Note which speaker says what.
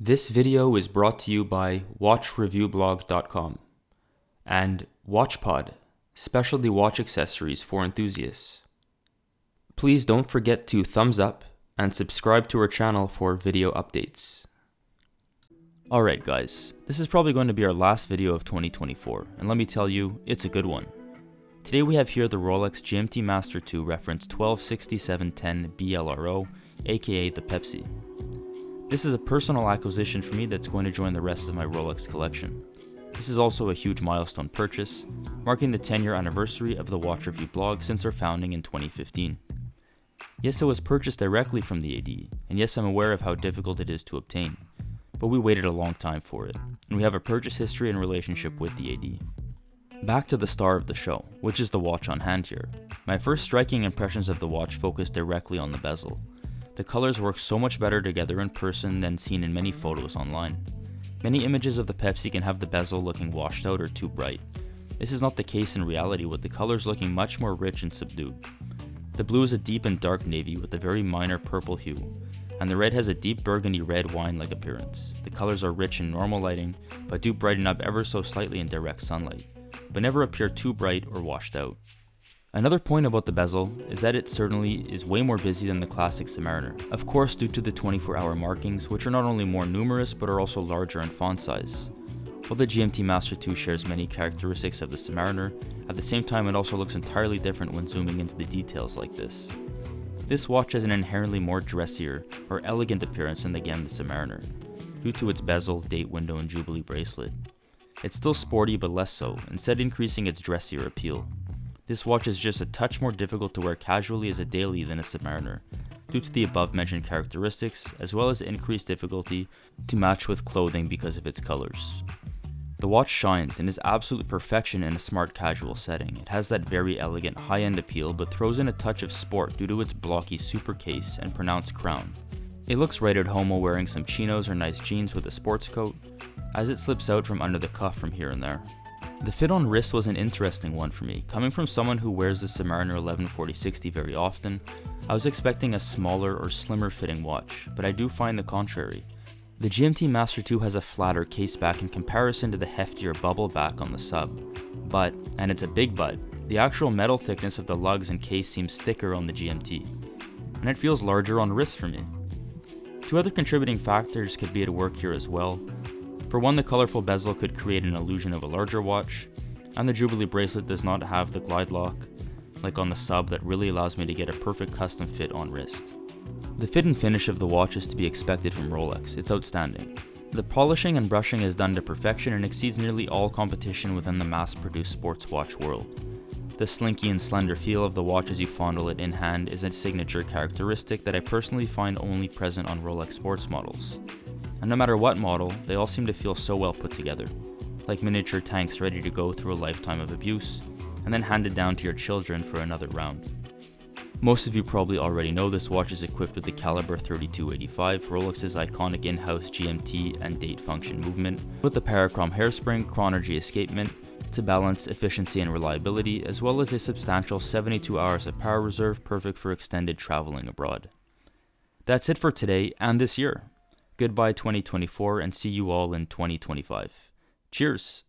Speaker 1: This video is brought to you by WatchReviewBlog.com and WatchPod, specialty watch accessories for enthusiasts. Please don't forget to thumbs up and subscribe to our channel for video updates. Alright guys, this is probably going to be our last video of 2024, and let me tell you, it's a good one. Today we have here the Rolex GMT-Master II reference 126710BLRO, aka the Pepsi. This is a personal acquisition for me that's going to join the rest of my Rolex collection. This is also a huge milestone purchase, marking the 10-year anniversary of the Watch Review blog since our founding in 2015. Yes, it was purchased directly from the AD, and yes, I'm aware of how difficult it is to obtain, but we waited a long time for it, and we have a purchase history and relationship with the AD. Back to the star of the show, which is the watch on hand here. My first striking impressions of the watch focus directly on the bezel. The colors work so much better together in person than seen in many photos online. Many images of the Pepsi can have the bezel looking washed out or too bright. This is not the case in reality, with the colors looking much more rich and subdued. The blue is a deep and dark navy with a very minor purple hue, and the red has a deep burgundy red wine-like appearance. The colors are rich in normal lighting, but do brighten up ever so slightly in direct sunlight, but never appear too bright or washed out. Another point about the bezel is that it certainly is way more busy than the classic Submariner, of course due to the 24-hour markings, which are not only more numerous but are also larger in font size. While the GMT Master II shares many characteristics of the Submariner, at the same time it also looks entirely different when zooming into the details like this. This watch has an inherently more dressier or elegant appearance than again the Submariner, due to its bezel, date window, and Jubilee bracelet. It's still sporty but less so, instead increasing its dressier appeal. This watch is just a touch more difficult to wear casually as a daily than a Submariner, due to the above mentioned characteristics, as well as increased difficulty to match with clothing because of its colors. The watch shines and is absolute perfection in a smart casual setting. It has that very elegant high-end appeal but throws in a touch of sport due to its blocky super case and pronounced crown. It looks right at home while wearing some chinos or nice jeans with a sports coat, as it slips out from under the cuff from here and there. The fit on wrist was an interesting one for me. Coming from someone who wears the Submariner 1140-60 very often, I was expecting a smaller or slimmer fitting watch, but I do find the contrary. The GMT Master II has a flatter case back in comparison to the heftier bubble back on the sub. But, and it's a big but, the actual metal thickness of the lugs and case seems thicker on the GMT, and it feels larger on wrist for me. Two other contributing factors could be at work here as well. For one, the colorful bezel could create an illusion of a larger watch, and the Jubilee bracelet does not have the glide lock, like on the sub, that really allows me to get a perfect custom fit on wrist. The fit and finish of the watch is to be expected from Rolex. It's outstanding. The polishing and brushing is done to perfection and exceeds nearly all competition within the mass-produced sports watch world. The slinky and slender feel of the watch as you fondle it in hand is a signature characteristic that I personally find only present on Rolex sports models. And no matter what model, they all seem to feel so well put together, like miniature tanks ready to go through a lifetime of abuse, and then handed down to your children for another round. Most of you probably already know this watch is equipped with the caliber 3285, Rolex's iconic in-house GMT and date function movement, with the parachrom hairspring chronergy escapement to balance efficiency and reliability, as well as a substantial 72 hours of power reserve perfect for extended traveling abroad. That's it for today and this year. Goodbye 2024, and see you all in 2025. Cheers!